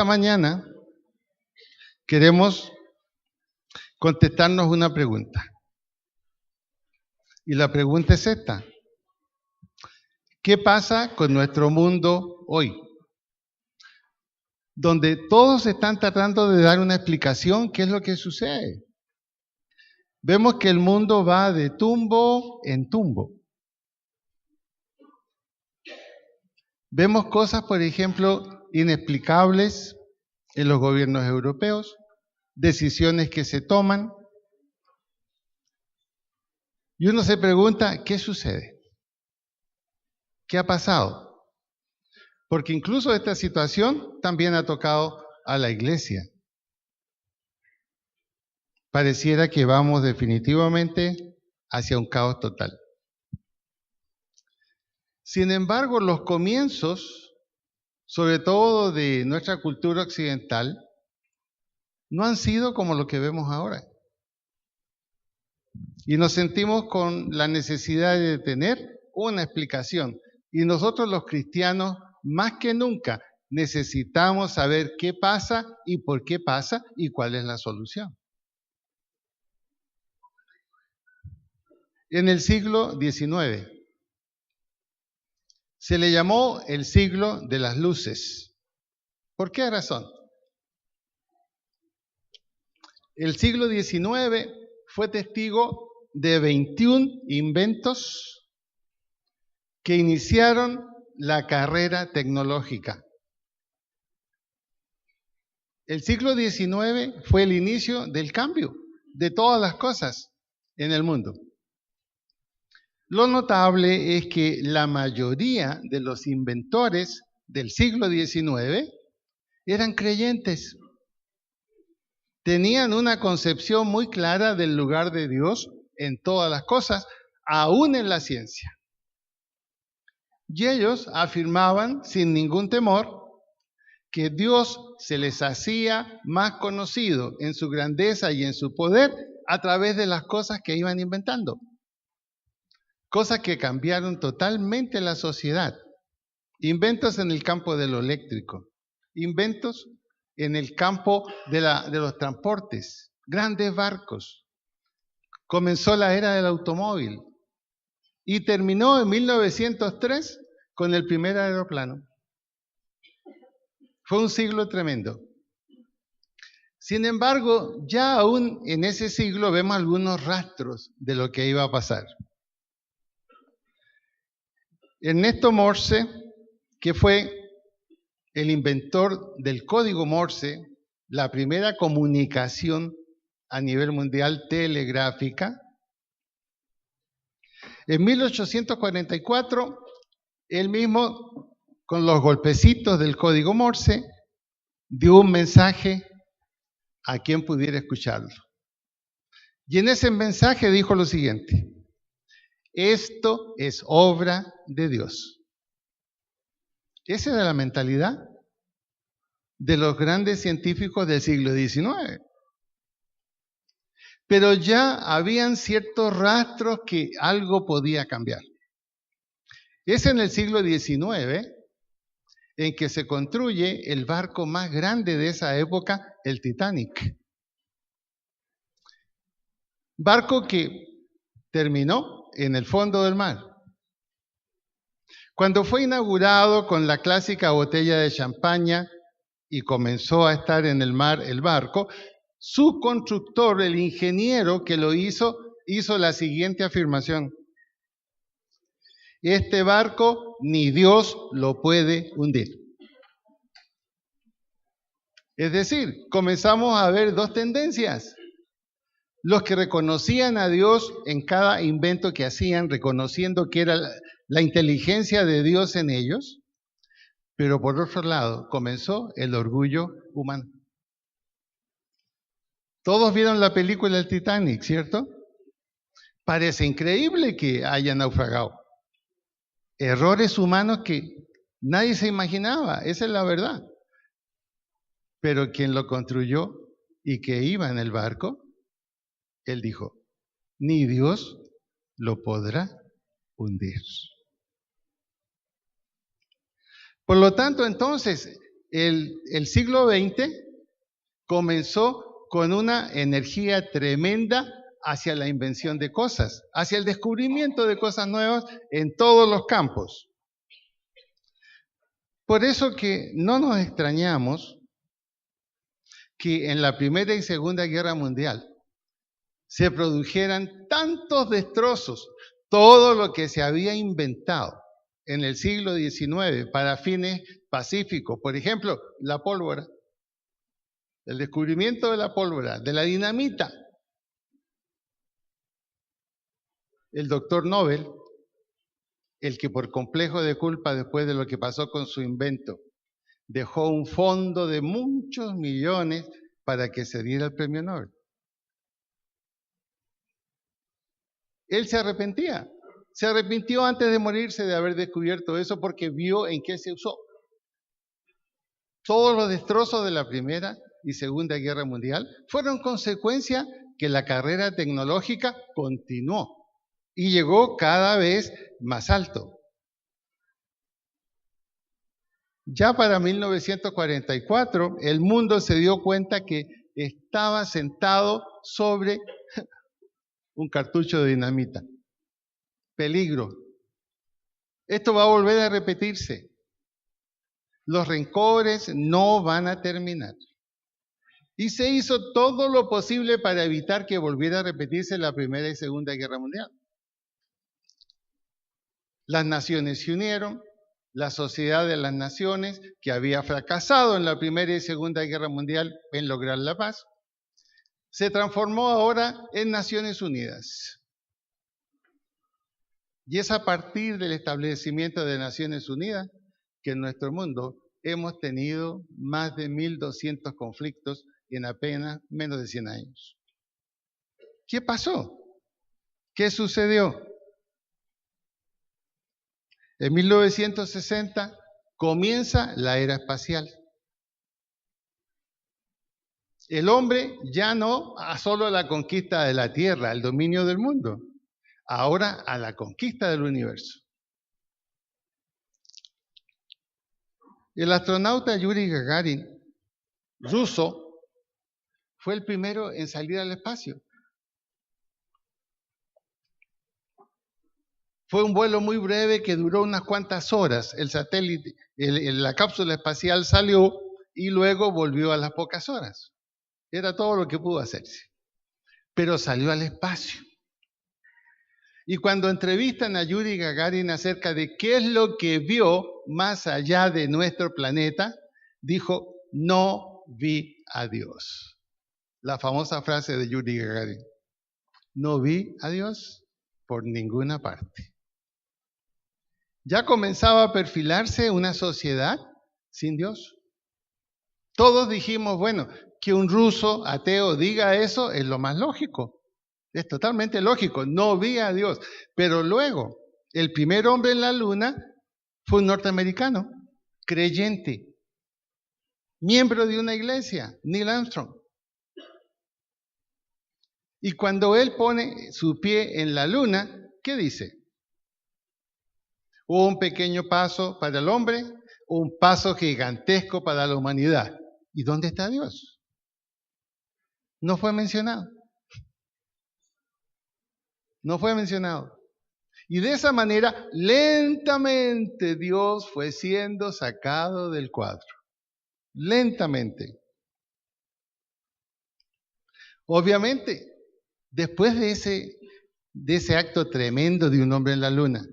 esta mañana queremos contestarnos una pregunta. Y la pregunta es esta: ¿qué pasa con nuestro mundo hoy? Donde todos están tratando de dar una explicación, ¿qué es lo que sucede? Vemos que el mundo va de tumbo en tumbo. Vemos cosas, por ejemplo, inexplicables en los gobiernos europeos, decisiones que se toman. Y uno se pregunta, ¿qué sucede? ¿Qué ha pasado? Porque incluso esta situación también ha tocado a la iglesia. Pareciera que vamos definitivamente hacia un caos total. Sin embargo, los comienzos, sobre todo de nuestra cultura occidental, no han sido como lo que vemos ahora. Y nos sentimos con la necesidad de tener una explicación. Y nosotros los cristianos, más que nunca, necesitamos saber qué pasa y por qué pasa y cuál es la solución. En el siglo XIX se le llamó el siglo de las luces. ¿Por qué razón? El siglo XIX fue testigo de 21 inventos que iniciaron la carrera tecnológica. El siglo XIX fue el inicio del cambio de todas las cosas en el mundo. Lo notable es que la mayoría de los inventores del siglo XIX eran creyentes. Tenían una concepción muy clara del lugar de Dios en todas las cosas, aún en la ciencia. Y ellos afirmaban sin ningún temor que Dios se les hacía más conocido en su grandeza y en su poder a través de las cosas que iban inventando. Cosas que cambiaron totalmente la sociedad. Inventos en el campo de lo eléctrico, inventos en el campo de los transportes, grandes barcos. Comenzó la era del automóvil y terminó en 1903 con el primer aeroplano. Fue un siglo tremendo. Sin embargo, ya aún en ese siglo vemos algunos rastros de lo que iba a pasar. Ernesto Morse, que fue el inventor del código Morse, la primera comunicación a nivel mundial telegráfica, en 1844, él mismo, con los golpecitos del código Morse, dio un mensaje a quien pudiera escucharlo. Y en ese mensaje dijo lo siguiente: esto es obra de Dios. Esa era la mentalidad de los grandes científicos del siglo XIX. Pero ya habían ciertos rastros que algo podía cambiar. Es en el siglo XIX en que se construye el barco más grande de esa época, el Titanic. Barco que terminó en el fondo del mar. Cuando fue inaugurado con la clásica botella de champaña y comenzó a estar en el mar el barco, su constructor, el ingeniero que lo hizo la siguiente afirmación: este barco ni Dios lo puede hundir. Es decir, comenzamos a ver dos tendencias. Los que reconocían a Dios en cada invento que hacían, reconociendo que era la inteligencia de Dios en ellos, pero por otro lado comenzó el orgullo humano. Todos vieron la película El Titanic, ¿cierto? Parece increíble que haya naufragado. Errores humanos que nadie se imaginaba, esa es la verdad. Pero quien lo construyó y que iba en el barco, él dijo, ni Dios lo podrá hundir. Por lo tanto, entonces, el siglo XX comenzó con una energía tremenda hacia la invención de cosas, hacia el descubrimiento de cosas nuevas en todos los campos. Por eso que no nos extrañamos que en la Primera y Segunda Guerra Mundial se produjeran tantos destrozos, todo lo que se había inventado en el siglo XIX para fines pacíficos, por ejemplo, la pólvora, el descubrimiento de la pólvora, de la dinamita. El doctor Nobel, el que por complejo de culpa después de lo que pasó con su invento, dejó un fondo de muchos millones para que se diera el premio Nobel. Él se arrepentía. Se arrepintió antes de morirse de haber descubierto eso porque vio en qué se usó. Todos los destrozos de la Primera y Segunda Guerra Mundial fueron consecuencia que la carrera tecnológica continuó y llegó cada vez más alto. Ya para 1944, el mundo se dio cuenta que estaba sentado sobre un cartucho de dinamita. Peligro. Esto va a volver a repetirse. Los rencores no van a terminar. Y se hizo todo lo posible para evitar que volviera a repetirse la Primera y Segunda Guerra Mundial. Las naciones se unieron, la Sociedad de las Naciones, que había fracasado en la Primera y Segunda Guerra Mundial en lograr la paz, se transformó ahora en Naciones Unidas. Y es a partir del establecimiento de Naciones Unidas que en nuestro mundo hemos tenido más de 1.200 conflictos en apenas menos de 100 años. ¿Qué pasó? ¿Qué sucedió? En 1960 comienza la era espacial. El hombre ya no a solo la conquista de la Tierra, el dominio del mundo, ahora a la conquista del universo. El astronauta Yuri Gagarin, ruso, fue el primero en salir al espacio. Fue un vuelo muy breve que duró unas cuantas horas. El satélite, la cápsula espacial salió y luego volvió a las pocas horas. Era todo lo que pudo hacerse. Pero salió al espacio. Y cuando entrevistan a Yuri Gagarin acerca de qué es lo que vio más allá de nuestro planeta, dijo, no vi a Dios. La famosa frase de Yuri Gagarin. No vi a Dios por ninguna parte. Ya comenzaba a perfilarse una sociedad sin Dios. Todos dijimos, bueno, que un ruso ateo diga eso es lo más lógico. Es totalmente lógico, no vi a Dios. Pero luego, el primer hombre en la luna fue un norteamericano, creyente, miembro de una iglesia, Neil Armstrong. Y cuando él pone su pie en la luna, ¿qué dice? Un pequeño paso para el hombre, un paso gigantesco para la humanidad. ¿Y dónde está Dios? No fue mencionado. No fue mencionado. Y de esa manera, lentamente Dios fue siendo sacado del cuadro. Lentamente. Obviamente, después de ese acto tremendo de un hombre en la luna,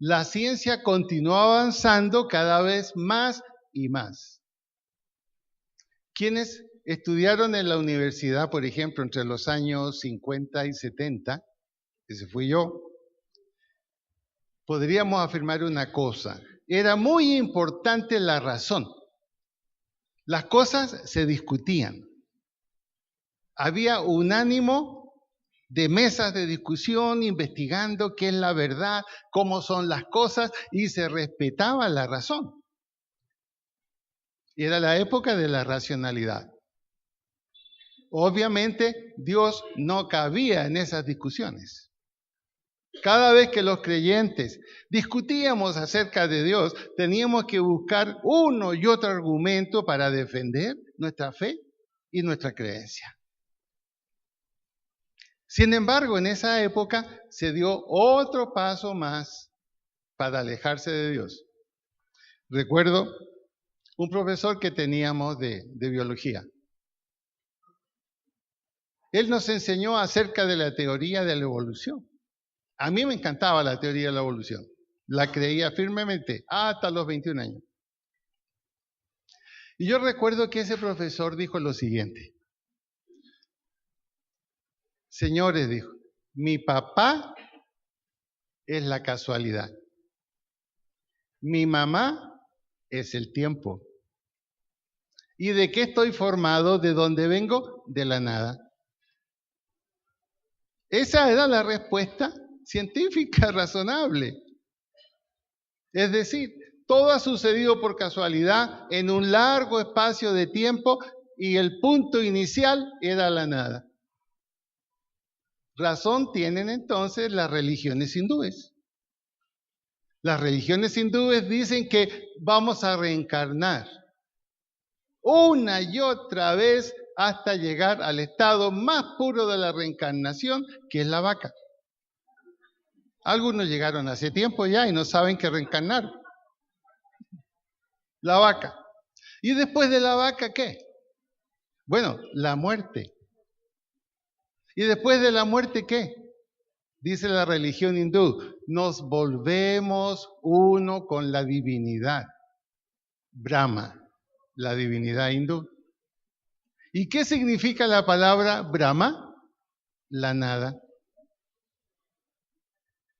la ciencia continuó avanzando cada vez más y más. Quienes estudiaron en la universidad, por ejemplo, entre los años 50 y 70, ese fui yo, podríamos afirmar una cosa. Era muy importante la razón. Las cosas se discutían. Había un ánimo de mesas de discusión, investigando qué es la verdad, cómo son las cosas, y se respetaba la razón. Era la época de la racionalidad. Obviamente, Dios no cabía en esas discusiones. Cada vez que los creyentes discutíamos acerca de Dios, teníamos que buscar uno y otro argumento para defender nuestra fe y nuestra creencia. Sin embargo, en esa época se dio otro paso más para alejarse de Dios. Recuerdo un profesor que teníamos de biología. Él nos enseñó acerca de la teoría de la evolución. A mí me encantaba la teoría de la evolución. La creía firmemente hasta los 21 años. Y yo recuerdo que ese profesor dijo lo siguiente. Señores, dijo, mi papá es la casualidad. Mi mamá es el tiempo. ¿Y de qué estoy formado? ¿De dónde vengo? De la nada. Esa era la respuesta científica razonable. Es decir, todo ha sucedido por casualidad en un largo espacio de tiempo y el punto inicial era la nada. Razón tienen entonces las religiones hindúes. Las religiones hindúes dicen que vamos a reencarnar una y otra vez hasta llegar al estado más puro de la reencarnación, que es la vaca. Algunos llegaron hace tiempo ya y no saben que reencarnar. La vaca. ¿Y después de la vaca qué? Bueno, la muerte. ¿Y después de la muerte qué? Dice la religión hindú, nos volvemos uno con la divinidad. Brahma, la divinidad hindú. ¿Y qué significa la palabra Brahma? La nada.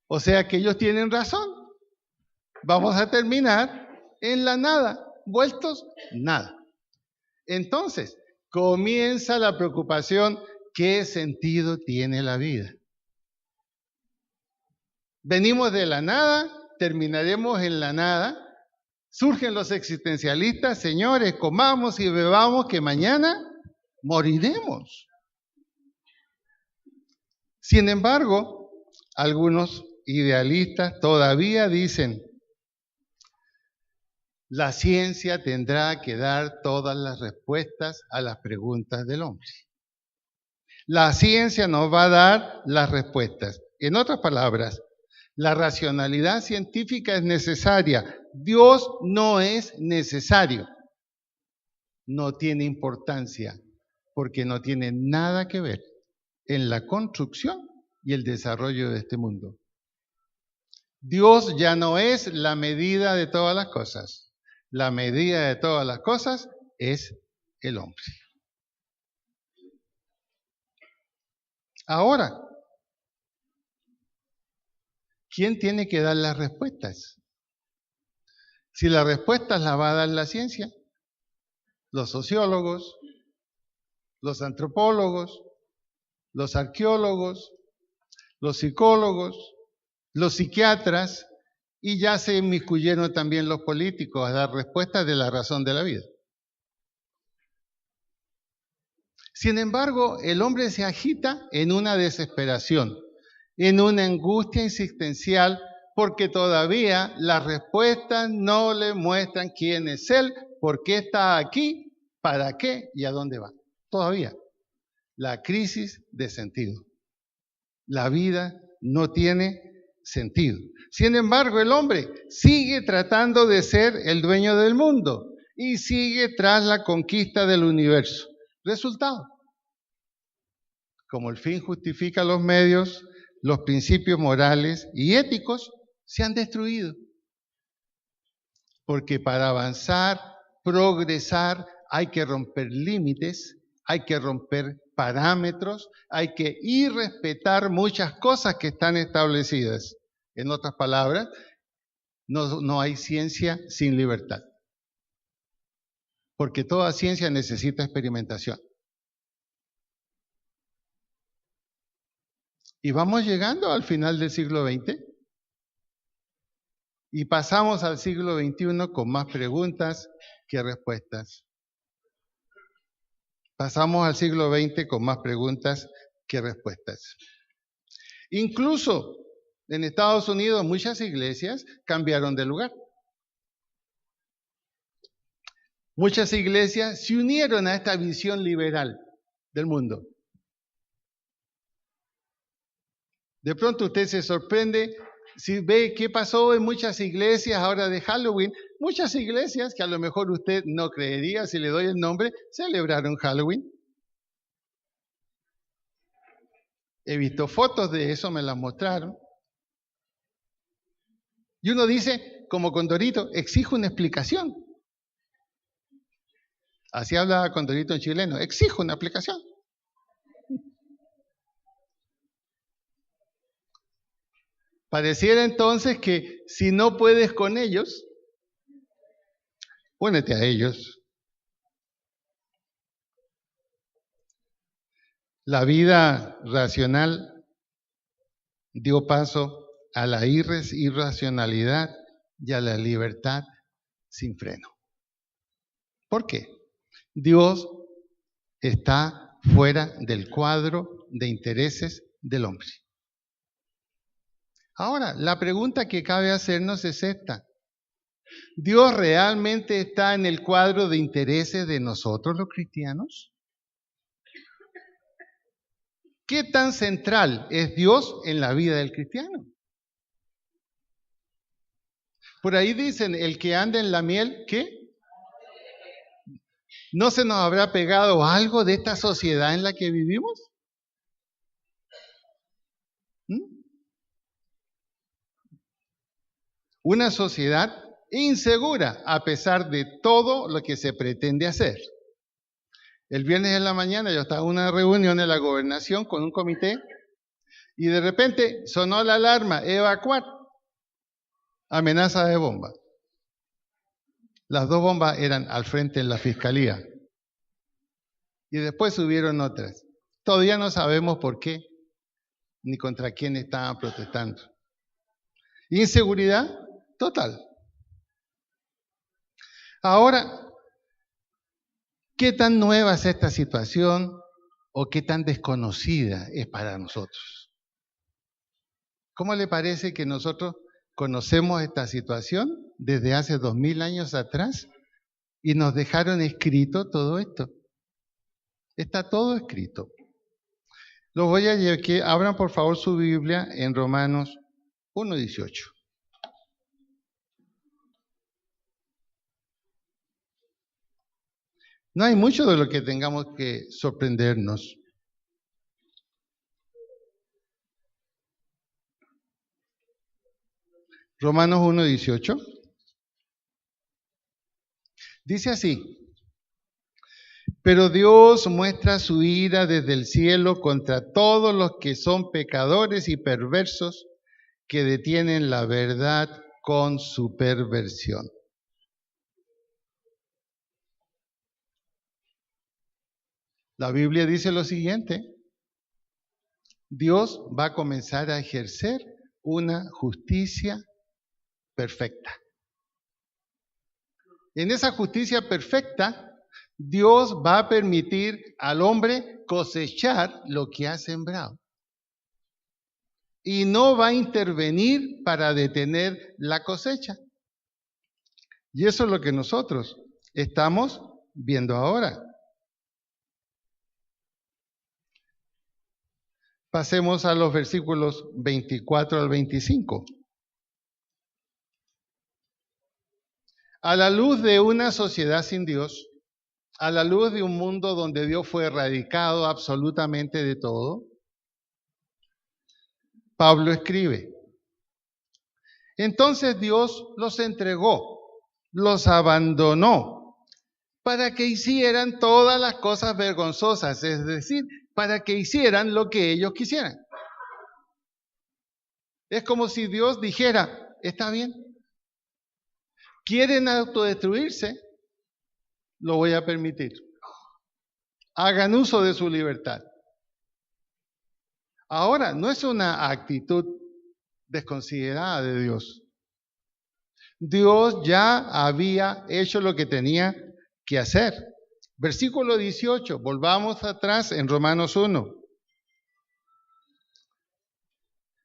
O sea que ellos tienen razón. Vamos a terminar en la nada, vueltos nada. Entonces, comienza la preocupación, ¿qué sentido tiene la vida? Venimos de la nada, terminaremos en la nada. Surgen los existencialistas, señores, comamos y bebamos que mañana moriremos. Sin embargo, algunos idealistas todavía dicen, la ciencia tendrá que dar todas las respuestas a las preguntas del hombre. La ciencia nos va a dar las respuestas. En otras palabras, la racionalidad científica es necesaria. Dios no es necesario. No tiene importancia porque no tiene nada que ver en la construcción y el desarrollo de este mundo. Dios ya no es la medida de todas las cosas. La medida de todas las cosas es el hombre. Ahora, ¿quién tiene que dar las respuestas? Si las respuestas las va a dar la ciencia, los sociólogos, los antropólogos, los arqueólogos, los psicólogos, los psiquiatras, y ya se inmiscuyeron también los políticos a dar respuestas de la razón de la vida. Sin embargo, el hombre se agita en una desesperación, en una angustia existencial, porque todavía las respuestas no le muestran quién es él, por qué está aquí, para qué y a dónde va. Todavía. La crisis de sentido. La vida no tiene sentido. Sin embargo, el hombre sigue tratando de ser el dueño del mundo y sigue tras la conquista del universo. Resultado. Como el fin justifica los medios, los principios morales y éticos se han destruido. Porque para avanzar, progresar, hay que romper límites, hay que romper parámetros, hay que irrespetar muchas cosas que están establecidas. En otras palabras, no hay ciencia sin libertad. Porque toda ciencia necesita experimentación. Y vamos llegando al final del siglo XX. Y pasamos al siglo XXI con más preguntas que respuestas. Pasamos al siglo XX con más preguntas que respuestas. Incluso En Estados Unidos muchas iglesias cambiaron de lugar. Muchas iglesias se unieron a esta visión liberal del mundo. De pronto usted se sorprende si ve qué pasó en muchas iglesias ahora de Halloween. Muchas iglesias que a lo mejor usted no creería si le doy el nombre, celebraron Halloween. He visto fotos de eso, me las mostraron. Y uno dice, como Condorito, exijo una explicación. Así habla Condorito en chileno, exijo una explicación. Pareciera entonces que si no puedes con ellos, únete a ellos. La vida racional dio paso a la irracionalidad y a la libertad sin freno. ¿Por qué? Dios está fuera del cuadro de intereses del hombre. Ahora, la pregunta que cabe hacernos es esta. ¿Dios realmente está en el cuadro de intereses de nosotros los cristianos? ¿Qué tan central es Dios en la vida del cristiano? Por ahí dicen, el que anda en la miel, ¿qué? ¿No se nos habrá pegado algo de esta sociedad en la que vivimos? Una sociedad insegura a pesar de todo lo que se pretende hacer. El viernes en la mañana yo estaba en una reunión en la gobernación con un comité y de repente sonó la alarma, evacuar, amenaza de bomba. Las 2 bombas eran al frente de la fiscalía. Y después subieron otras. Todavía no sabemos por qué ni contra quién estaban protestando. Inseguridad total. Ahora, ¿qué tan nueva es esta situación o qué tan desconocida es para nosotros? ¿Cómo le parece que nosotros conocemos esta situación desde hace 2000 años atrás y nos dejaron escrito todo esto? Está todo escrito. Los voy a llevar que abran por favor su Biblia en Romanos 1:18. No hay mucho de lo que tengamos que sorprendernos. Romanos 1:18. Dice así. Pero Dios muestra su ira desde el cielo contra todos los que son pecadores y perversos que detienen la verdad con su perversión. La Biblia dice lo siguiente. Dios va a comenzar a ejercer una justicia perfecta. En esa justicia perfecta, Dios va a permitir al hombre cosechar lo que ha sembrado. Y no va a intervenir para detener la cosecha. Y eso es lo que nosotros estamos viendo ahora. Pasemos a los versículos 24 al 25. A la luz de una sociedad sin Dios, a la luz de un mundo donde Dios fue erradicado absolutamente de todo, Pablo escribe, entonces Dios los entregó, los abandonó, para que hicieran todas las cosas vergonzosas, es decir, para que hicieran lo que ellos quisieran. Es como si Dios dijera, está bien, quieren autodestruirse, lo voy a permitir. Hagan uso de su libertad. Ahora, no es una actitud desconsiderada de Dios. Dios ya había hecho lo que tenía que hacer. Versículo 18, volvamos atrás en Romanos 1.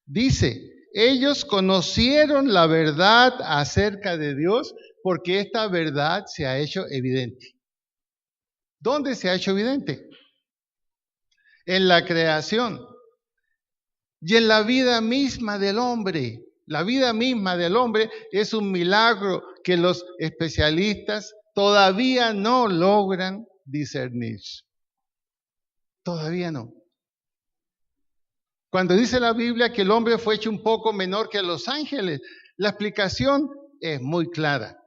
Dice, ellos conocieron la verdad acerca de Dios porque esta verdad se ha hecho evidente. ¿Dónde se ha hecho evidente? En la creación y en la vida misma del hombre. La vida misma del hombre es un milagro que los especialistas todavía no logran discernir. Todavía no. Cuando dice la Biblia que el hombre fue hecho un poco menor que los ángeles, la explicación es muy clara.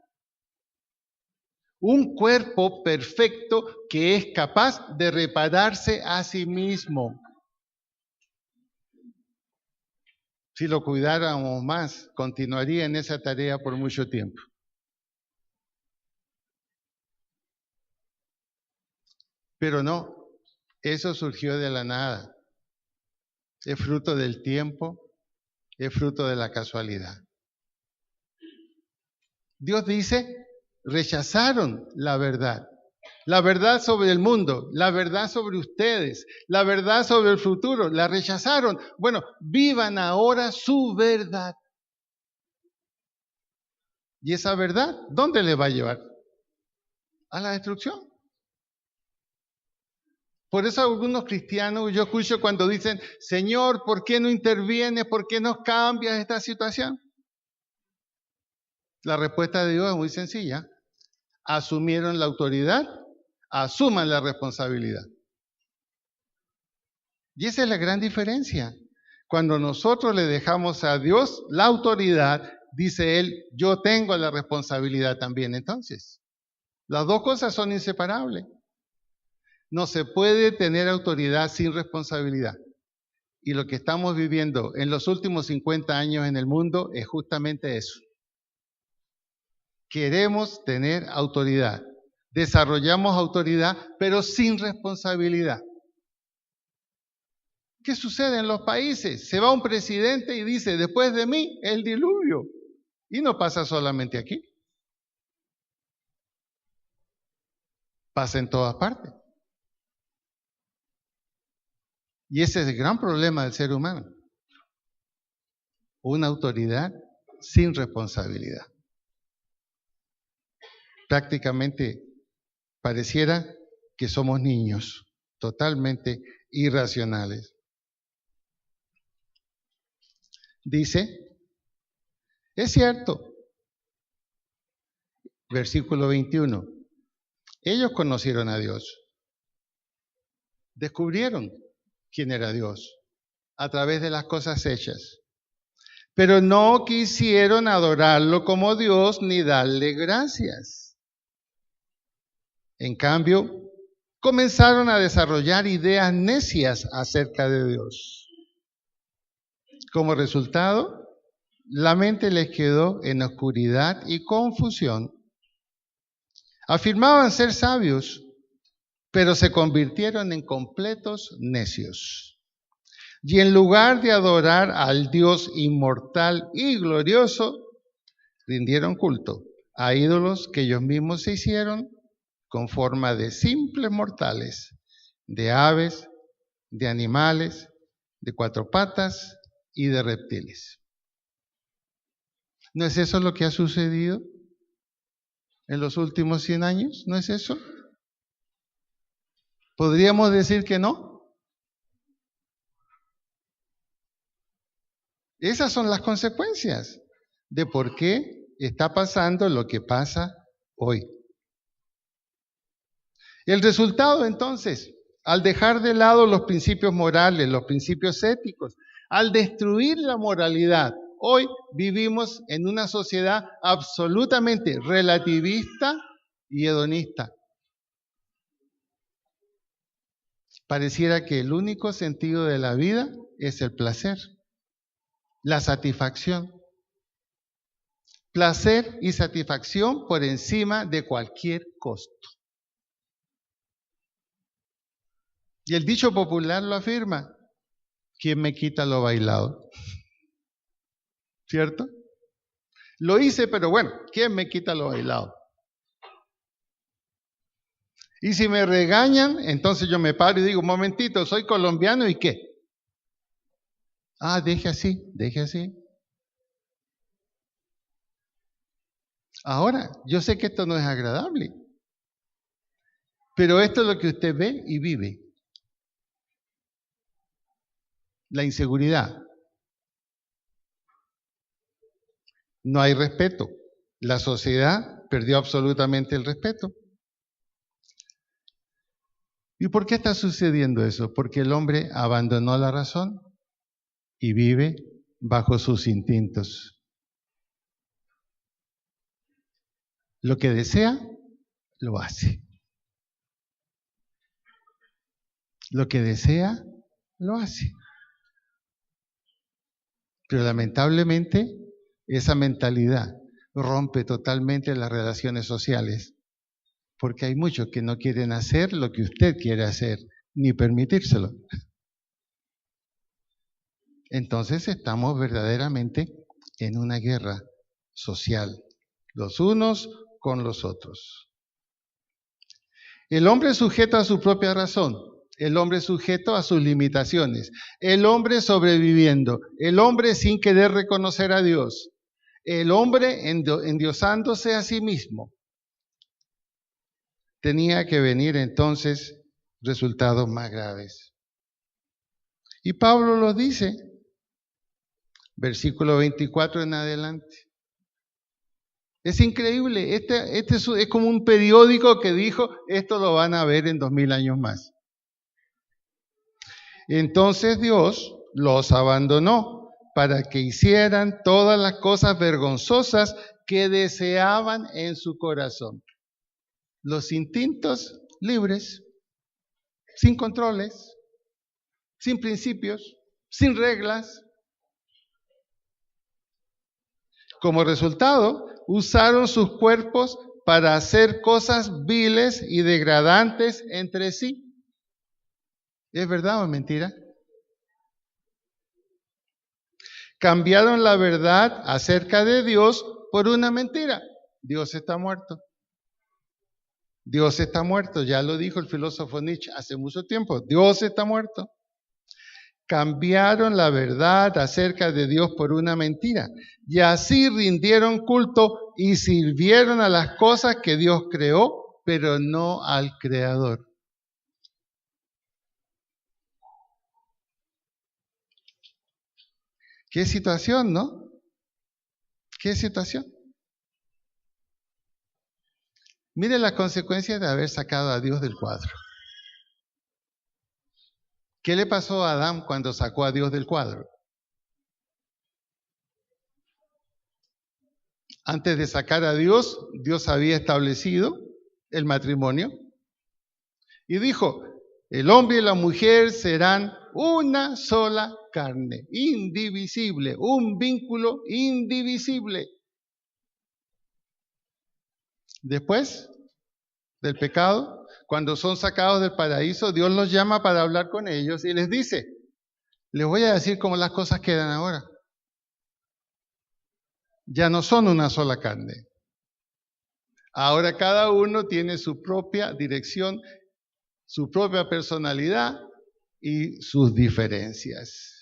Un cuerpo perfecto que es capaz de repararse a sí mismo. Si lo cuidáramos más, continuaría en esa tarea por mucho tiempo. Pero no, eso surgió de la nada. Es fruto del tiempo, es fruto de la casualidad. Dios dice, rechazaron la verdad sobre el mundo, la verdad sobre ustedes, la verdad sobre el futuro, la rechazaron. Bueno, vivan ahora su verdad. ¿Y esa verdad dónde le va a llevar? A la destrucción. Por eso algunos cristianos, yo escucho cuando dicen, Señor, ¿por qué no intervienes? ¿Por qué no cambias esta situación? La respuesta de Dios es muy sencilla. Asumieron la autoridad, asuman la responsabilidad. Y esa es la gran diferencia. Cuando nosotros le dejamos a Dios la autoridad, dice Él, yo tengo la responsabilidad también. Entonces, las dos cosas son inseparables. No se puede tener autoridad sin responsabilidad. Y lo que estamos viviendo en los últimos 50 años en el mundo es justamente eso. Queremos tener autoridad. Desarrollamos autoridad, pero sin responsabilidad. ¿Qué sucede en los países? Se va un presidente y dice, después de mí, el diluvio. Y no pasa solamente aquí. Pasa en todas partes. Y ese es el gran problema del ser humano. Una autoridad sin responsabilidad. Prácticamente pareciera que somos niños, totalmente irracionales. Dice, es cierto, versículo 21, ellos conocieron a Dios, descubrieron quién era Dios a través de las cosas hechas, pero no quisieron adorarlo como Dios ni darle gracias. En cambio, comenzaron a desarrollar ideas necias acerca de Dios. Como resultado, la mente les quedó en oscuridad y confusión. Afirmaban ser sabios, pero se convirtieron en completos necios. Y en lugar de adorar al Dios inmortal y glorioso, rindieron culto a ídolos que ellos mismos se hicieron con forma de simples mortales, de aves, de animales, de cuatro patas y de reptiles. ¿No es eso lo que ha sucedido en los últimos 100 años? ¿No es eso? ¿Podríamos decir que no? Esas son las consecuencias de por qué está pasando lo que pasa hoy. El resultado, entonces, al dejar de lado los principios morales, los principios éticos, al destruir la moralidad, hoy vivimos en una sociedad absolutamente relativista y hedonista. Pareciera que el único sentido de la vida es el placer, la satisfacción. Placer y satisfacción por encima de cualquier costo. Y el dicho popular lo afirma, ¿quién me quita lo bailado? ¿Cierto? Lo hice, pero bueno, ¿quién me quita lo bailado? Y si me regañan, entonces yo me paro y digo, un momentito, soy colombiano ¿y qué? Ah, deje así, deje así. Ahora, yo sé que esto no es agradable, pero esto es lo que usted ve y vive. La inseguridad. No hay respeto. La sociedad perdió absolutamente el respeto. ¿Y por qué está sucediendo eso? Porque el hombre abandonó la razón y vive bajo sus instintos. Lo que desea, lo hace. Lo que desea, lo hace. Pero lamentablemente, esa mentalidad rompe totalmente las relaciones sociales, porque hay muchos que no quieren hacer lo que usted quiere hacer, ni permitírselo. Entonces estamos verdaderamente en una guerra social, los unos con los otros. El hombre sujeto a su propia razón, el hombre sujeto a sus limitaciones, el hombre sobreviviendo, el hombre sin querer reconocer a Dios, el hombre endiosándose a sí mismo. Tenía que venir entonces resultados más graves. Y Pablo lo dice, versículo 24 en adelante. Es increíble, este es como un periódico que dijo, esto lo van a ver en 2000 años más. Entonces Dios los abandonó para que hicieran todas las cosas vergonzosas que deseaban en su corazón. Los instintos libres, sin controles, sin principios, sin reglas. Como resultado, usaron sus cuerpos para hacer cosas viles y degradantes entre sí. ¿Es verdad o es mentira? Cambiaron la verdad acerca de Dios por una mentira. Dios está muerto. Dios está muerto, ya lo dijo el filósofo Nietzsche hace mucho tiempo. Dios está muerto. Cambiaron la verdad acerca de Dios por una mentira. Y así rindieron culto y sirvieron a las cosas que Dios creó, pero no al Creador. ¿Qué situación, no? ¿Qué situación? Mire las consecuencias de haber sacado a Dios del cuadro. ¿Qué le pasó a Adán cuando sacó a Dios del cuadro? Antes de sacar a Dios, Dios había establecido el matrimonio y dijo, el hombre y la mujer serán una sola carne, indivisible, un vínculo indivisible. Después del pecado, cuando son sacados del paraíso, Dios los llama para hablar con ellos y les dice, les voy a decir cómo las cosas quedan ahora. Ya no son una sola carne. Ahora cada uno tiene su propia dirección, su propia personalidad y sus diferencias.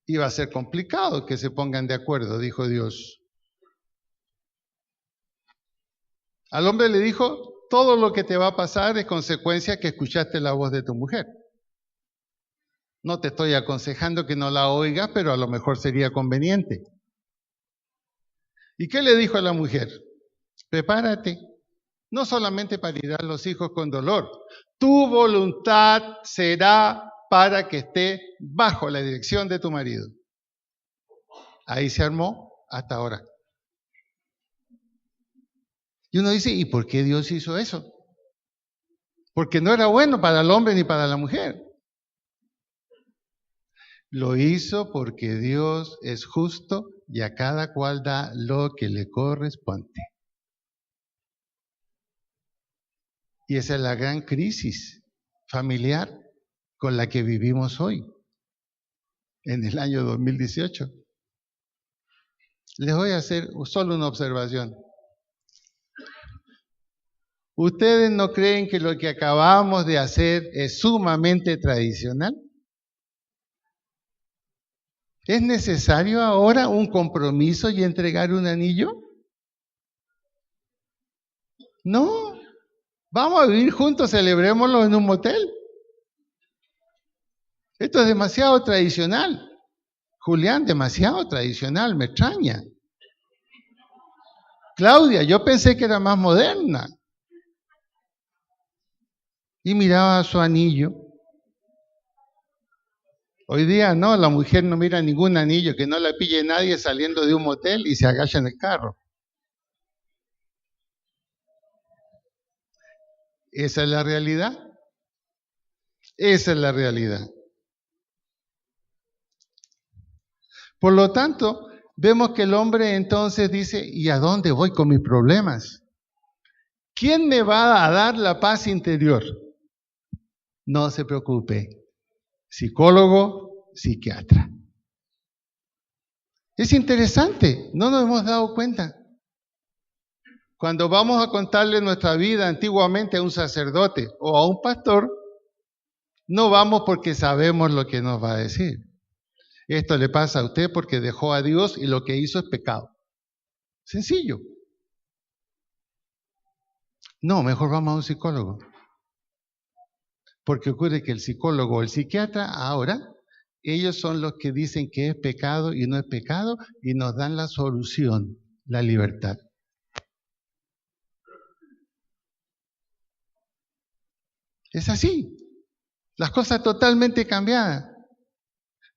Y va a ser complicado que se pongan de acuerdo, dijo Dios. Al hombre le dijo, todo lo que te va a pasar es consecuencia que escuchaste la voz de tu mujer. No te estoy aconsejando que no la oigas, pero a lo mejor sería conveniente. ¿Y qué le dijo a la mujer? Prepárate, no solamente parirás los hijos con dolor, tu voluntad será para que esté bajo la dirección de tu marido. Ahí se armó hasta ahora. Y uno dice, ¿y por qué Dios hizo eso? Porque no era bueno para el hombre ni para la mujer. Lo hizo porque Dios es justo y a cada cual da lo que le corresponde. Y esa es la gran crisis familiar con la que vivimos hoy, en el año 2018. Les voy a hacer solo una observación. ¿Ustedes no creen que lo que acabamos de hacer es sumamente tradicional? ¿Es necesario ahora un compromiso y entregar un anillo? No, vamos a vivir juntos, celebrémoslo en un motel. Esto es demasiado tradicional. Julián, demasiado tradicional, me extraña. Claudia, yo pensé que era más moderna. Y miraba su anillo. Hoy día no, la mujer no mira ningún anillo, que no la pille nadie saliendo de un motel y se agacha en el carro. Esa es la realidad. Esa es la realidad. Por lo tanto, vemos que el hombre entonces dice, ¿y a dónde voy con mis problemas? ¿Quién me va a dar la paz interior? No se preocupe. Psicólogo, psiquiatra. Es interesante, no nos hemos dado cuenta. Cuando vamos a contarle nuestra vida antiguamente a un sacerdote o a un pastor, no vamos porque sabemos lo que nos va a decir. Esto le pasa a usted porque dejó a Dios y lo que hizo es pecado. Sencillo. No, mejor vamos a un psicólogo. Porque ocurre que el psicólogo o el psiquiatra ahora, ellos son los que dicen que es pecado y no es pecado y nos dan la solución, la libertad. Es así. Las cosas totalmente cambiadas.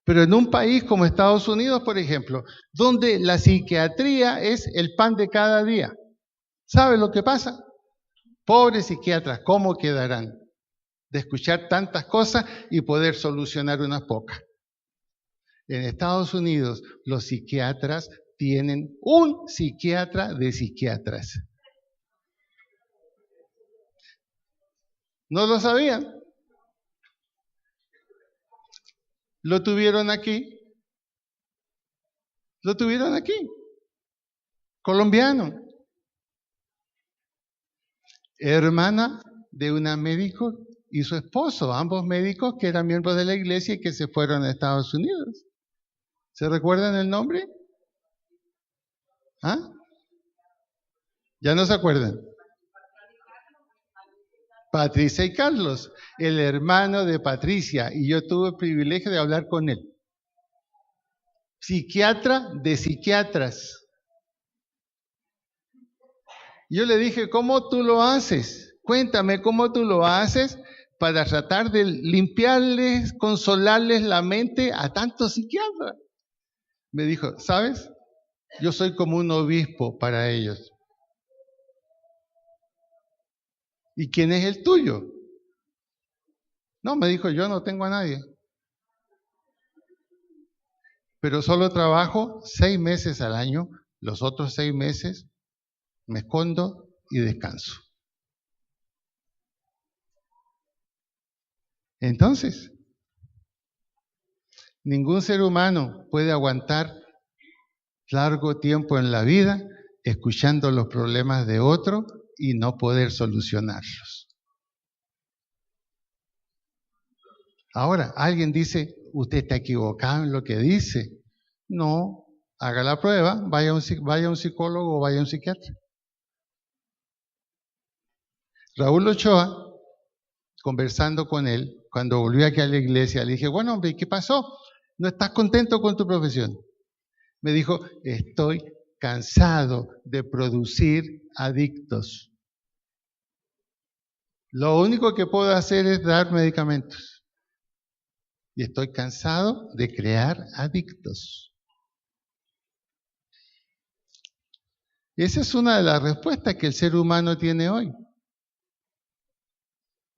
Pero en un país como Estados Unidos, por ejemplo, donde la psiquiatría es el pan de cada día, ¿sabe lo que pasa? Pobres psiquiatras, ¿cómo quedarán de escuchar tantas cosas y poder solucionar unas pocas? En Estados Unidos, los psiquiatras tienen un psiquiatra de psiquiatras. ¿No lo sabían? Lo tuvieron aquí. Lo tuvieron aquí. Colombiano. Hermana de una médico y su esposo, ambos médicos que eran miembros de la iglesia y que se fueron a Estados Unidos. ¿Se recuerdan el nombre? ¿Ah? ¿Ya no se acuerdan? Patricia y Carlos, el hermano de Patricia, y yo tuve el privilegio de hablar con él. Psiquiatra de psiquiatras. Yo le dije, ¿cómo tú lo haces? Cuéntame cómo tú lo haces para tratar de limpiarles, consolarles la mente a tantos psiquiatras. Me dijo, ¿sabes? Yo soy como un obispo para ellos. ¿Y quién es el tuyo? No, me dijo, yo no tengo a nadie. Pero solo trabajo 6 meses al año, los otros 6 meses me escondo y descanso. Entonces, ningún ser humano puede aguantar largo tiempo en la vida escuchando los problemas de otro y no poder solucionarlos. Ahora, alguien dice, usted está equivocado en lo que dice. No, haga la prueba, vaya a un psicólogo o vaya a un psiquiatra. Raúl Ochoa, conversando con él, cuando volvió aquí a la iglesia, le dije, bueno, hombre, ¿qué pasó? ¿No estás contento con tu profesión? Me dijo, estoy cansado de producir adictos. Lo único que puedo hacer es dar medicamentos. Y estoy cansado de crear adictos. Esa es una de las respuestas que el ser humano tiene hoy.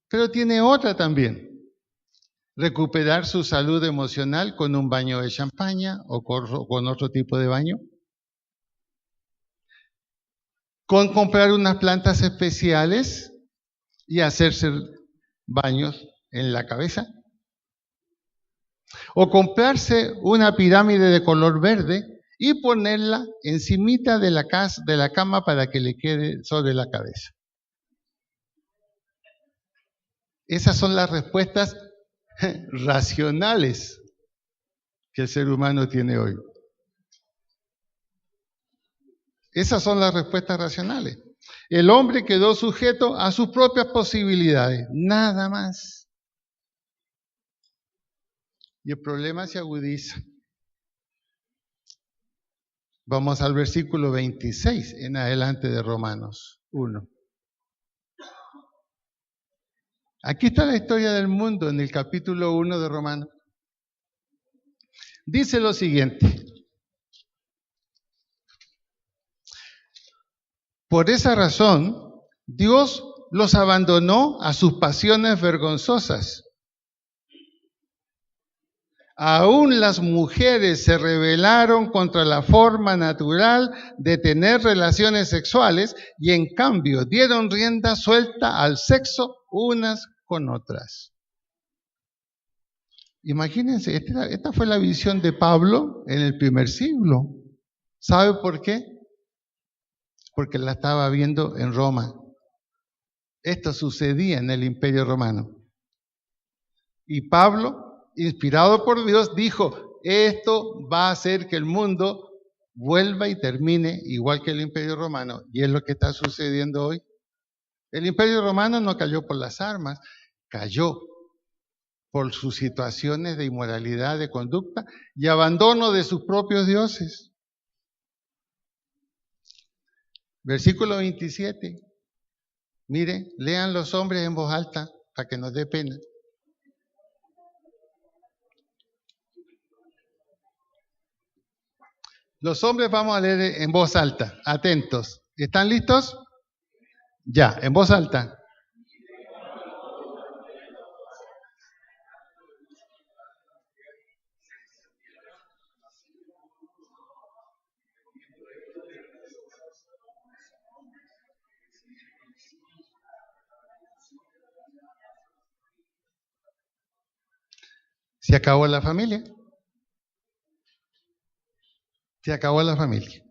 Pero tiene otra también. Recuperar su salud emocional con un baño de champaña o con otro tipo de baño. Con comprar unas plantas especiales y hacerse baños en la cabeza. O comprarse una pirámide de color verde y ponerla encimita de la cama para que le quede sobre la cabeza. Esas son las respuestas racionales que el ser humano tiene hoy. Esas son las respuestas racionales. El hombre quedó sujeto a sus propias posibilidades, nada más. Y el problema se agudiza. Vamos al versículo 26 en adelante de Romanos 1. Aquí está la historia del mundo en el capítulo 1 de Romanos. Dice lo siguiente. Por esa razón, Dios los abandonó a sus pasiones vergonzosas. Aún las mujeres se rebelaron contra la forma natural de tener relaciones sexuales y en cambio dieron rienda suelta al sexo unas con otras. Imagínense, esta fue la visión de Pablo en el primer siglo. ¿Sabe por qué? Porque la estaba viendo en Roma. Esto sucedía en el Imperio Romano. Y Pablo, inspirado por Dios, dijo, esto va a hacer que el mundo vuelva y termine igual que el Imperio Romano. Y es lo que está sucediendo hoy. El Imperio Romano no cayó por las armas, cayó por sus situaciones de inmoralidad, de conducta y abandono de sus propios dioses. Versículo 27. Mire, lean los hombres en voz alta para que nos dé pena. Los hombres vamos a leer en voz alta, atentos. ¿Están listos? Ya, en voz alta. Se acabó la familia. Se acabó la familia.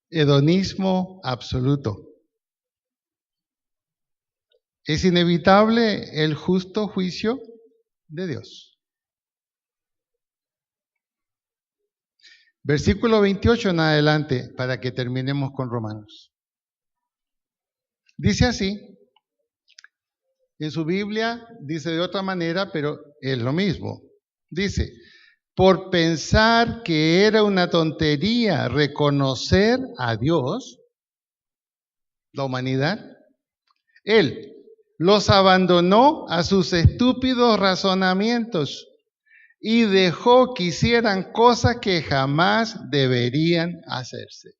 Hedonismo absoluto. Es inevitable el justo juicio de Dios. Versículo 28 en adelante, para que terminemos con Romanos. Dice así, en su Biblia dice de otra manera, pero es lo mismo. Dice, por pensar que era una tontería reconocer a Dios, la humanidad, Él los abandonó a sus estúpidos razonamientos y dejó que hicieran cosas que jamás deberían hacerse.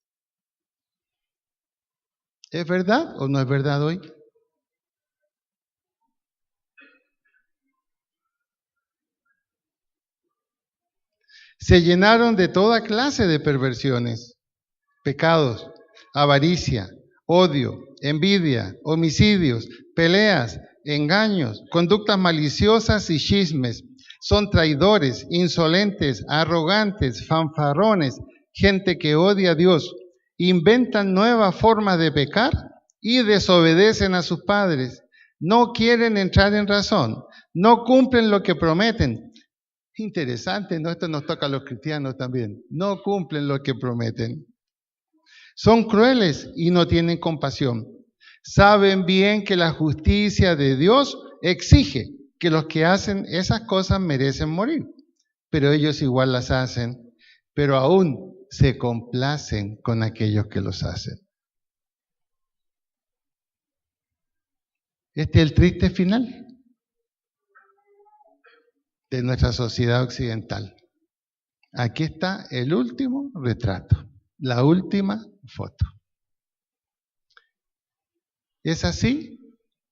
¿Es verdad o no es verdad hoy? Se llenaron de toda clase de perversiones, pecados, avaricia, odio, envidia, homicidios, peleas, engaños, conductas maliciosas y chismes. Son traidores, insolentes, arrogantes, fanfarrones, gente que odia a Dios. Inventan nuevas formas de pecar y desobedecen a sus padres. No quieren entrar en razón, no cumplen lo que prometen. Interesante, ¿no? Esto nos toca a los cristianos también. No cumplen lo que prometen. Son crueles y no tienen compasión. Saben bien que la justicia de Dios exige que los que hacen esas cosas merecen morir, pero ellos igual las hacen, pero aún se complacen con aquellos que los hacen. Este es el triste final de nuestra sociedad occidental. Aquí está el último retrato, la última foto. ¿Es así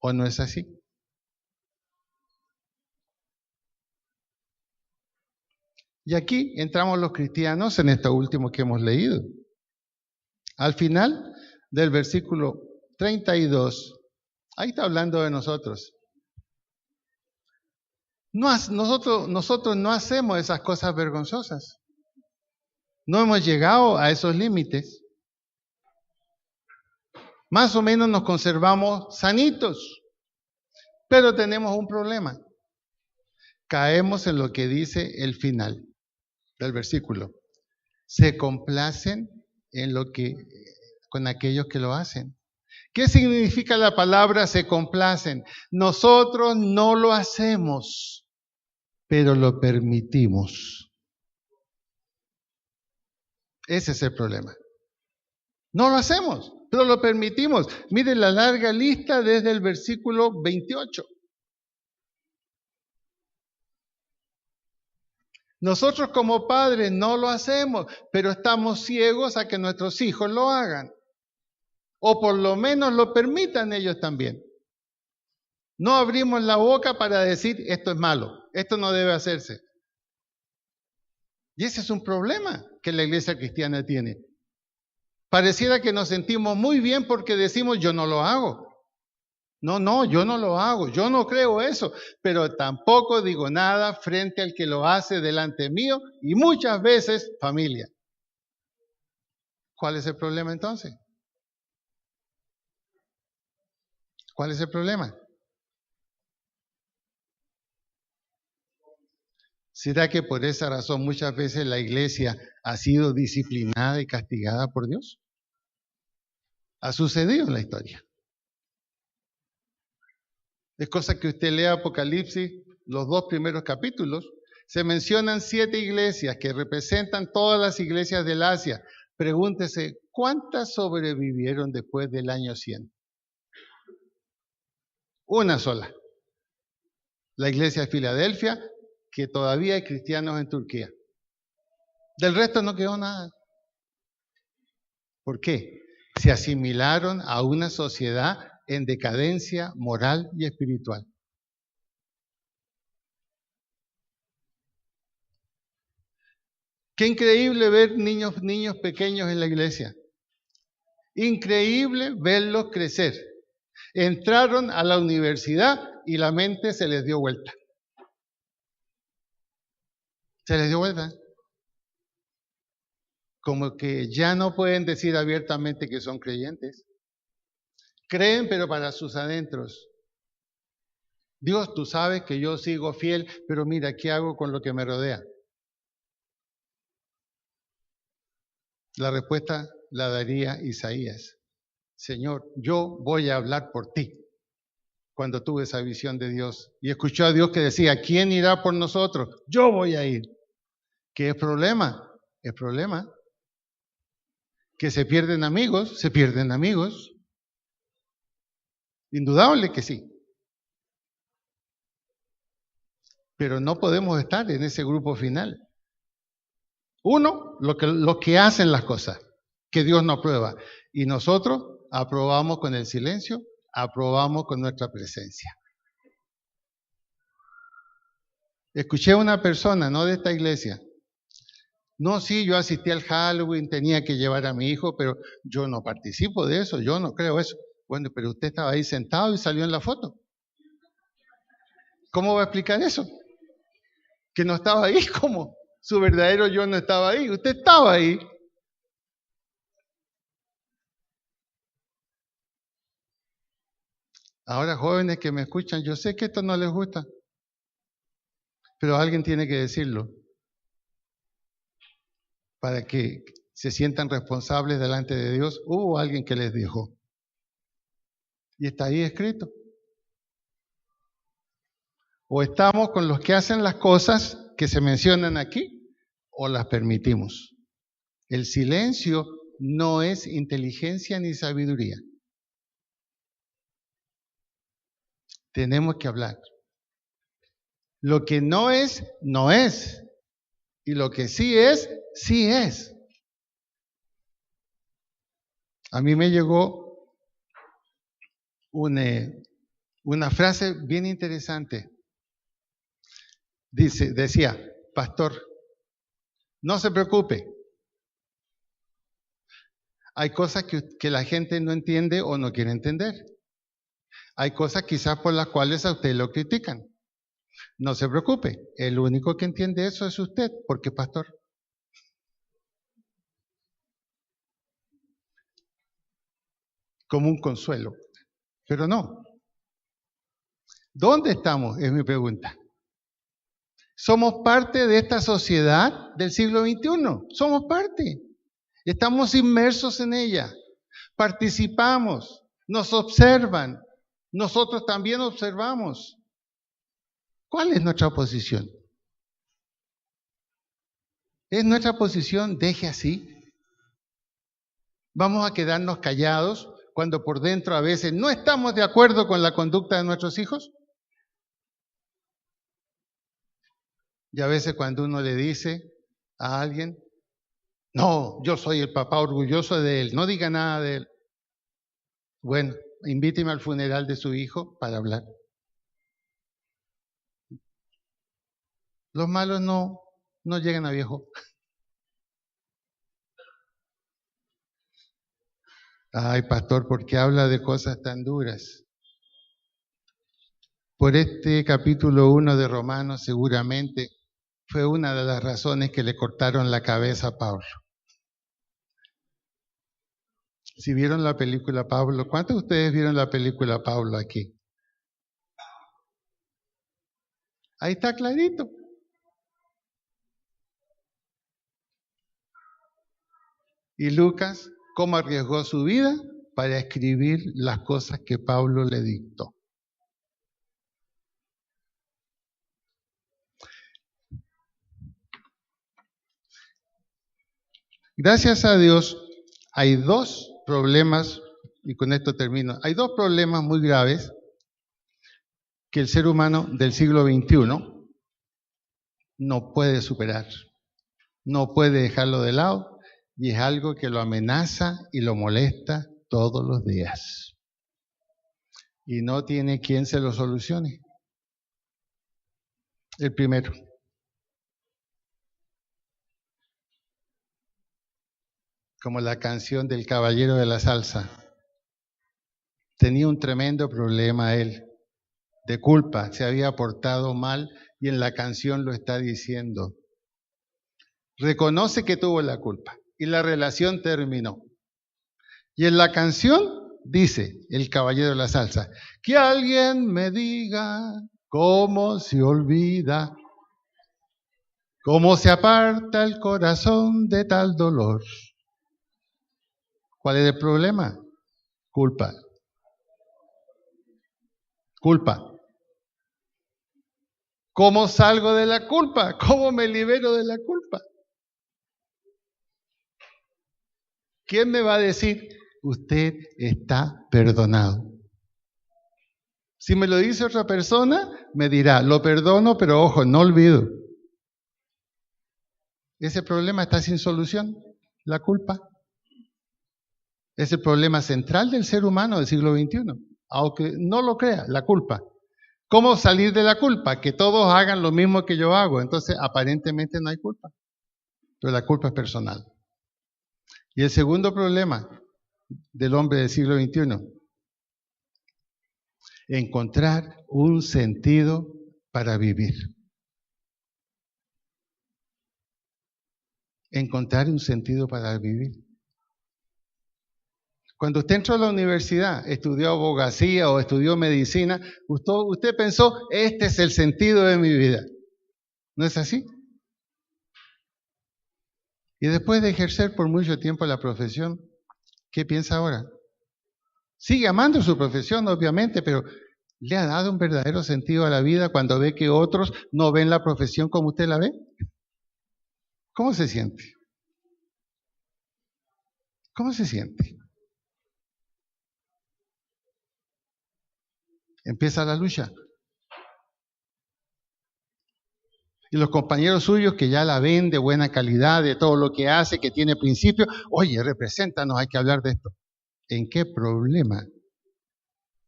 o no es así? Y aquí entramos los cristianos en esto último que hemos leído. Al final del versículo 32, ahí está hablando de nosotros. Nosotros no hacemos esas cosas vergonzosas. No hemos llegado a esos límites. Más o menos nos conservamos sanitos. Pero tenemos un problema. Caemos en lo que dice el final del versículo. Se complacen en lo que, con aquellos que lo hacen. ¿Qué significa la palabra se complacen? Nosotros no lo hacemos, pero lo permitimos. Ese es el problema. No lo hacemos, pero lo permitimos. Miren la larga lista desde el versículo 28. Nosotros como padres no lo hacemos, pero estamos ciegos a que nuestros hijos lo hagan. O por lo menos lo permitan ellos también. No abrimos la boca para decir esto es malo, esto no debe hacerse. Y ese es un problema que la iglesia cristiana tiene. Pareciera que nos sentimos muy bien porque decimos yo no lo hago. No, yo no lo hago, yo no creo eso, pero tampoco digo nada frente al que lo hace delante mío y muchas veces familia. ¿Cuál es el problema entonces? ¿Cuál es el problema? ¿Será que por esa razón muchas veces la iglesia ha sido disciplinada y castigada por Dios? Ha sucedido en la historia. Es cosa que usted lea Apocalipsis, los 2 primeros capítulos, se mencionan 7 iglesias que representan todas las iglesias del Asia. Pregúntese, ¿cuántas sobrevivieron después del año 100? Una sola. La iglesia de Filadelfia, que todavía hay cristianos en Turquía. Del resto no quedó nada. ¿Por qué? Se asimilaron a una sociedad en decadencia moral y espiritual. Qué increíble ver niños pequeños en la iglesia. Increíble verlos crecer. Entraron a la universidad y la mente se les dio vuelta. Se les dio vuelta. Como que ya no pueden decir abiertamente que son creyentes. Creen, pero para sus adentros. Dios, tú sabes que yo sigo fiel, pero mira, ¿qué hago con lo que me rodea? La respuesta la daría Isaías. Señor, yo voy a hablar por ti. Cuando tuve esa visión de Dios y escuchó a Dios que decía, ¿quién irá por nosotros? Yo voy a ir. ¿Qué es problema? Es problema. Que se pierden amigos, se pierden amigos. Indudable que sí. Pero no podemos estar en ese grupo final. Uno, los que hacen las cosas, que Dios no aprueba. Y nosotros aprobamos con el silencio, aprobamos con nuestra presencia. Escuché a una persona, no de esta iglesia. No, sí, yo asistí al Halloween, tenía que llevar a mi hijo, pero yo no participo de eso, yo no creo eso. Bueno, pero usted estaba ahí sentado y salió en la foto. ¿Cómo va a explicar eso? Que no estaba ahí, ¿cómo? Su verdadero yo no estaba ahí, usted estaba ahí. Ahora, jóvenes que me escuchan, yo sé que esto no les gusta, pero alguien tiene que decirlo para que se sientan responsables delante de Dios. Hubo alguien que les dijo. Y está ahí escrito. O estamos con los que hacen las cosas que se mencionan aquí, o las permitimos. El silencio no es inteligencia ni sabiduría. Tenemos que hablar. Lo que no es, no es. Y lo que sí es, sí es. A mí me llegó una frase bien interesante. Decía, pastor, no se preocupe. Hay cosas que la gente no entiende o no quiere entender. Hay cosas quizás por las cuales a usted lo critican. No se preocupe, el único que entiende eso es usted, porque pastor. Como un consuelo, pero no. ¿Dónde estamos? Es mi pregunta. Somos parte de esta sociedad del siglo XXI. Somos parte. Estamos inmersos en ella. Participamos. Nos observan. Nosotros también observamos. ¿Cuál es nuestra posición? ¿Es nuestra posición deje así? ¿Vamos a quedarnos callados cuando por dentro a veces no estamos de acuerdo con la conducta de nuestros hijos? Y a veces cuando uno le dice a alguien, no, yo soy el papá orgulloso de él, no diga nada de él. Bueno, invíteme al funeral de su hijo para hablar. Los malos no llegan a viejo. Ay, pastor, ¿por qué habla de cosas tan duras? Por este capítulo 1 de Romanos seguramente fue una de las razones que le cortaron la cabeza a Pablo. Si vieron la película Pablo, ¿cuántos de ustedes vieron la película Pablo aquí? Ahí está clarito. Y Lucas, ¿cómo arriesgó su vida para escribir las cosas que Pablo le dictó? Gracias a Dios, hay dos problemas, y con esto termino, hay dos problemas muy graves que el ser humano del siglo XXI no puede superar, no puede dejarlo de lado, y es algo que lo amenaza y lo molesta todos los días. Y no tiene quien se lo solucione. El primero. Como la canción del caballero de la salsa. Tenía un tremendo problema él, de culpa, se había portado mal y en la canción lo está diciendo. Reconoce que tuvo la culpa y la relación terminó. Y en la canción dice el caballero de la salsa, que alguien me diga cómo se olvida, cómo se aparta el corazón de tal dolor. ¿Cuál es el problema? Culpa. Culpa. ¿Cómo salgo de la culpa? ¿Cómo me libero de la culpa? ¿Quién me va a decir, usted está perdonado? Si me lo dice otra persona, me dirá, lo perdono, pero ojo, no olvido. Ese problema está sin solución, la culpa. Es el problema central del ser humano del siglo XXI, aunque no lo crea, la culpa. ¿Cómo salir de la culpa? Que todos hagan lo mismo que yo hago, entonces aparentemente no hay culpa, pero la culpa es personal. Y el segundo problema del hombre del siglo XXI, encontrar un sentido para vivir. Encontrar un sentido para vivir. Cuando usted entró a la universidad, estudió abogacía o estudió medicina, usted pensó, este es el sentido de mi vida. ¿No es así? Y después de ejercer por mucho tiempo la profesión, ¿qué piensa ahora? Sigue amando su profesión, obviamente, pero ¿le ha dado un verdadero sentido a la vida cuando ve que otros no ven la profesión como usted la ve? ¿Cómo se siente? ¿Cómo se siente? Empieza la lucha. Y los compañeros suyos que ya la ven de buena calidad, de todo lo que hace, que tiene principios, oye, represéntanos, hay que hablar de esto. ¿En qué problema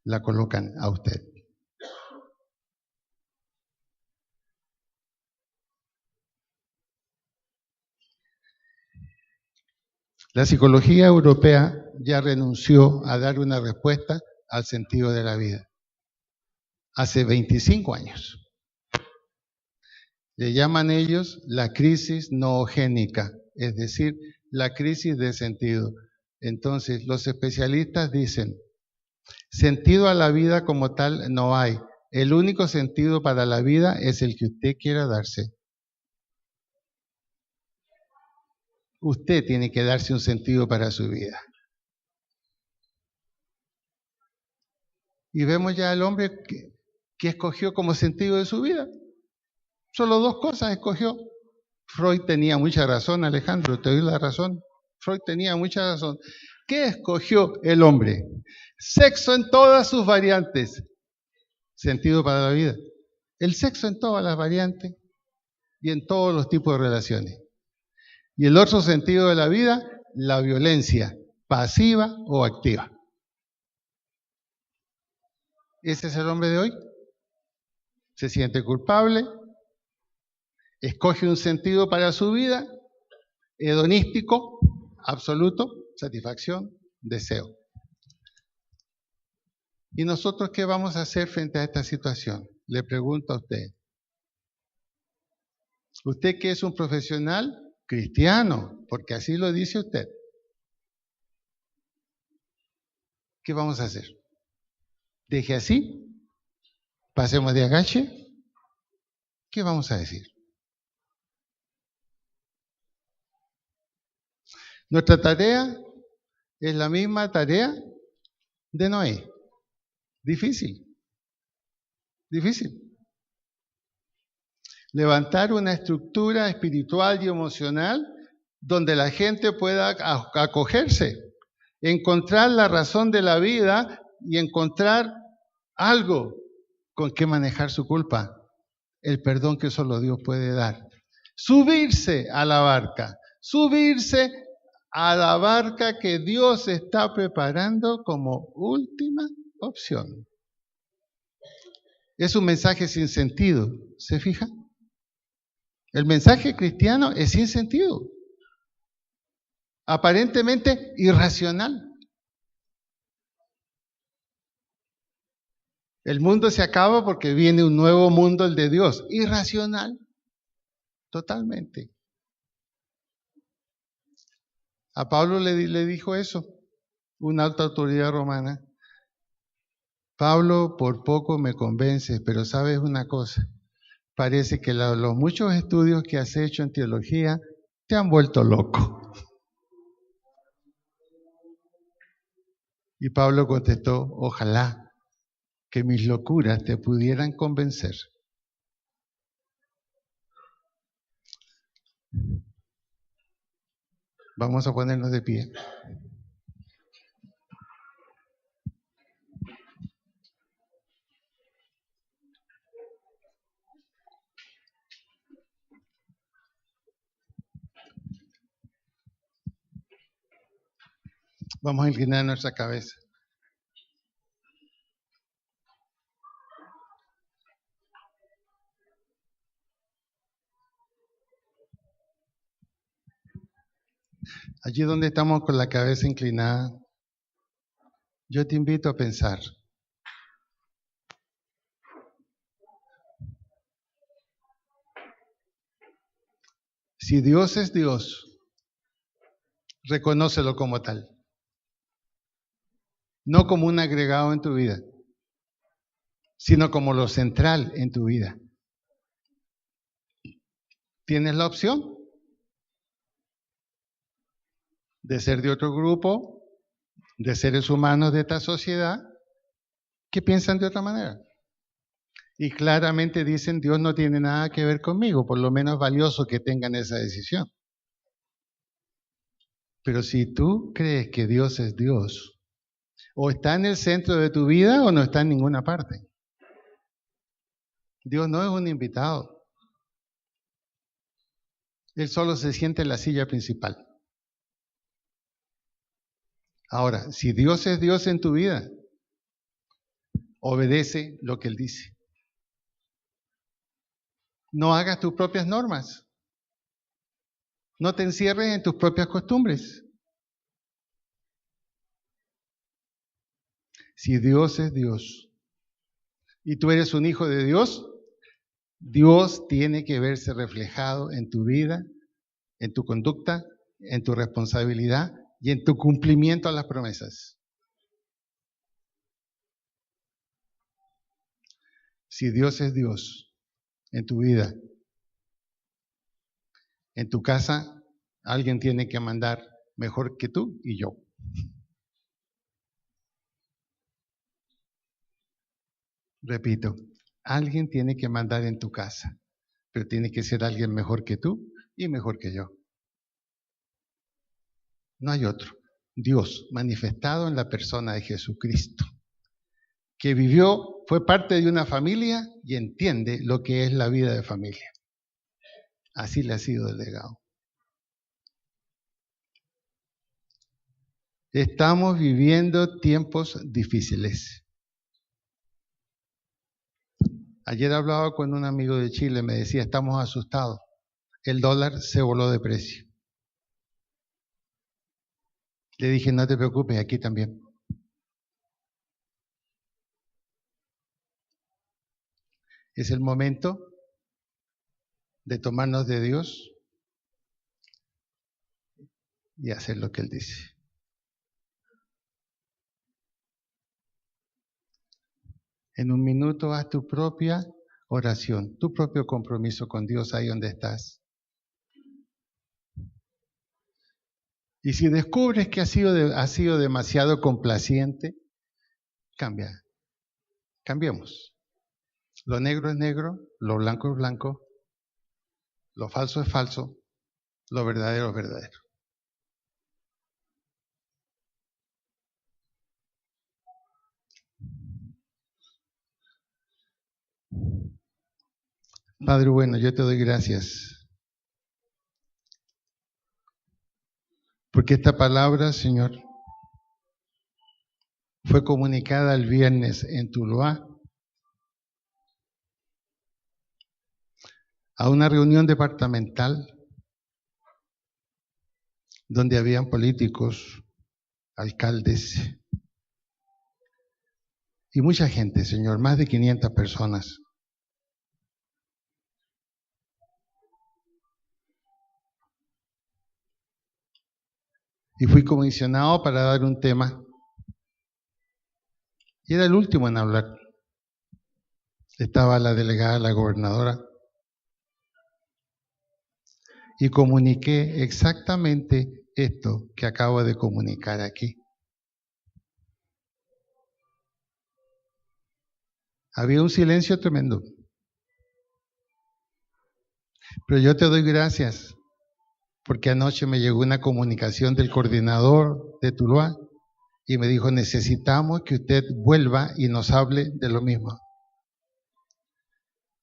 la colocan a usted? La psicología europea ya renunció a dar una respuesta al sentido de la vida. Hace 25 años. Le llaman ellos la crisis noogénica, es decir, la crisis de sentido. Entonces, los especialistas dicen, sentido a la vida como tal no hay. el único sentido para la vida es el que usted quiera darse. Usted tiene que darse un sentido para su vida. Y vemos ya al hombre que escogió como sentido de su vida. Solo 2 cosas escogió. Freud tenía mucha razón, Alejandro, te doy la razón. Freud tenía mucha razón. ¿Qué escogió el hombre? Sexo en todas sus variantes. Sentido para la vida. El sexo en todas las variantes y en todos los tipos de relaciones. Y el otro sentido de la vida, la violencia, pasiva o activa. ¿Ese es el hombre de hoy? Se siente culpable, escoge un sentido para su vida, hedonístico, absoluto, satisfacción, deseo. ¿Y nosotros qué vamos a hacer frente a esta situación? Le pregunto a usted. Usted que es un profesional cristiano, porque así lo dice usted. ¿Qué vamos a hacer? ¿Deje así? ¿Pasemos de agache? ¿Qué vamos a decir? Nuestra tarea es la misma tarea de Noé. Difícil. Levantar una estructura espiritual y emocional donde la gente pueda acogerse, encontrar la razón de la vida y encontrar algo con que manejar su culpa, el perdón que solo Dios puede dar. Subirse a la barca que Dios está preparando como última opción. Es un mensaje sin sentido, ¿se fija? El mensaje cristiano es sin sentido, aparentemente irracional. El mundo se acaba porque viene un nuevo mundo, el de Dios, irracional, totalmente. A Pablo le dijo eso, una alta autoridad romana. Pablo, por poco me convence, pero sabes una cosa, parece que los muchos estudios que has hecho en teología te han vuelto loco. Y Pablo contestó, ojalá que mis locuras te pudieran convencer. Vamos a ponernos de pie. Vamos a inclinar nuestra cabeza. Allí donde estamos con la cabeza inclinada, yo te invito a pensar. Si Dios es Dios, reconócelo como tal. No como un agregado en tu vida, sino como lo central en tu vida. Tienes la opción de ser de otro grupo, de seres humanos de esta sociedad, que piensan de otra manera. Y claramente dicen, Dios no tiene nada que ver conmigo, por lo menos valioso que tengan esa decisión. Pero si tú crees que Dios es Dios, o está en el centro de tu vida o no está en ninguna parte. Dios no es un invitado. Él solo se siente en la silla principal. Ahora, si Dios es Dios en tu vida, obedece lo que Él dice. No hagas tus propias normas. No te encierres en tus propias costumbres. Si Dios es Dios y tú eres un hijo de Dios, Dios tiene que verse reflejado en tu vida, en tu conducta, en tu responsabilidad y en tu cumplimiento a las promesas. Si Dios es Dios en tu vida, en tu casa, alguien tiene que mandar mejor que tú y yo. Repito, alguien tiene que mandar en tu casa, pero tiene que ser alguien mejor que tú y mejor que yo. No hay otro. Dios manifestado en la persona de Jesucristo, que vivió, fue parte de una familia y entiende lo que es la vida de familia. Así le ha sido delegado. Estamos viviendo tiempos difíciles. Ayer hablaba con un amigo de Chile, me decía, estamos asustados. El dólar se voló de precio. Le dije, no te preocupes, aquí también. Es el momento de tomarnos de Dios y hacer lo que Él dice. En un minuto haz tu propia oración, tu propio compromiso con Dios ahí donde estás. Y si descubres que has sido demasiado complaciente, cambiemos. Lo negro es negro, lo blanco es blanco, lo falso es falso, lo verdadero es verdadero. Padre bueno, yo te doy gracias, porque esta palabra, Señor, fue comunicada el viernes en Tuluá a una reunión departamental donde habían políticos, alcaldes y mucha gente, Señor, más de 500 personas. Y fui comisionado para dar un tema. Y era el último en hablar. Estaba la delegada, la gobernadora. Y comuniqué exactamente esto que acabo de comunicar aquí. Había un silencio tremendo. Pero yo te doy gracias, porque anoche me llegó una comunicación del coordinador de Tuluá y me dijo, necesitamos que usted vuelva y nos hable de lo mismo.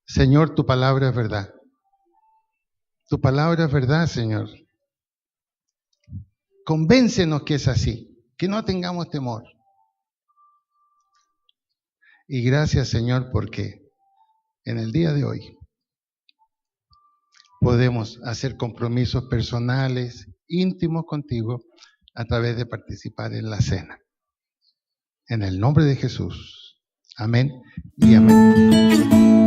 Señor, tu palabra es verdad. Tu palabra es verdad, Señor. Convéncenos que es así, que no tengamos temor. Y gracias, Señor, porque en el día de hoy podemos hacer compromisos personales, íntimos contigo, a través de participar en la cena. En el nombre de Jesús. Amén y amén.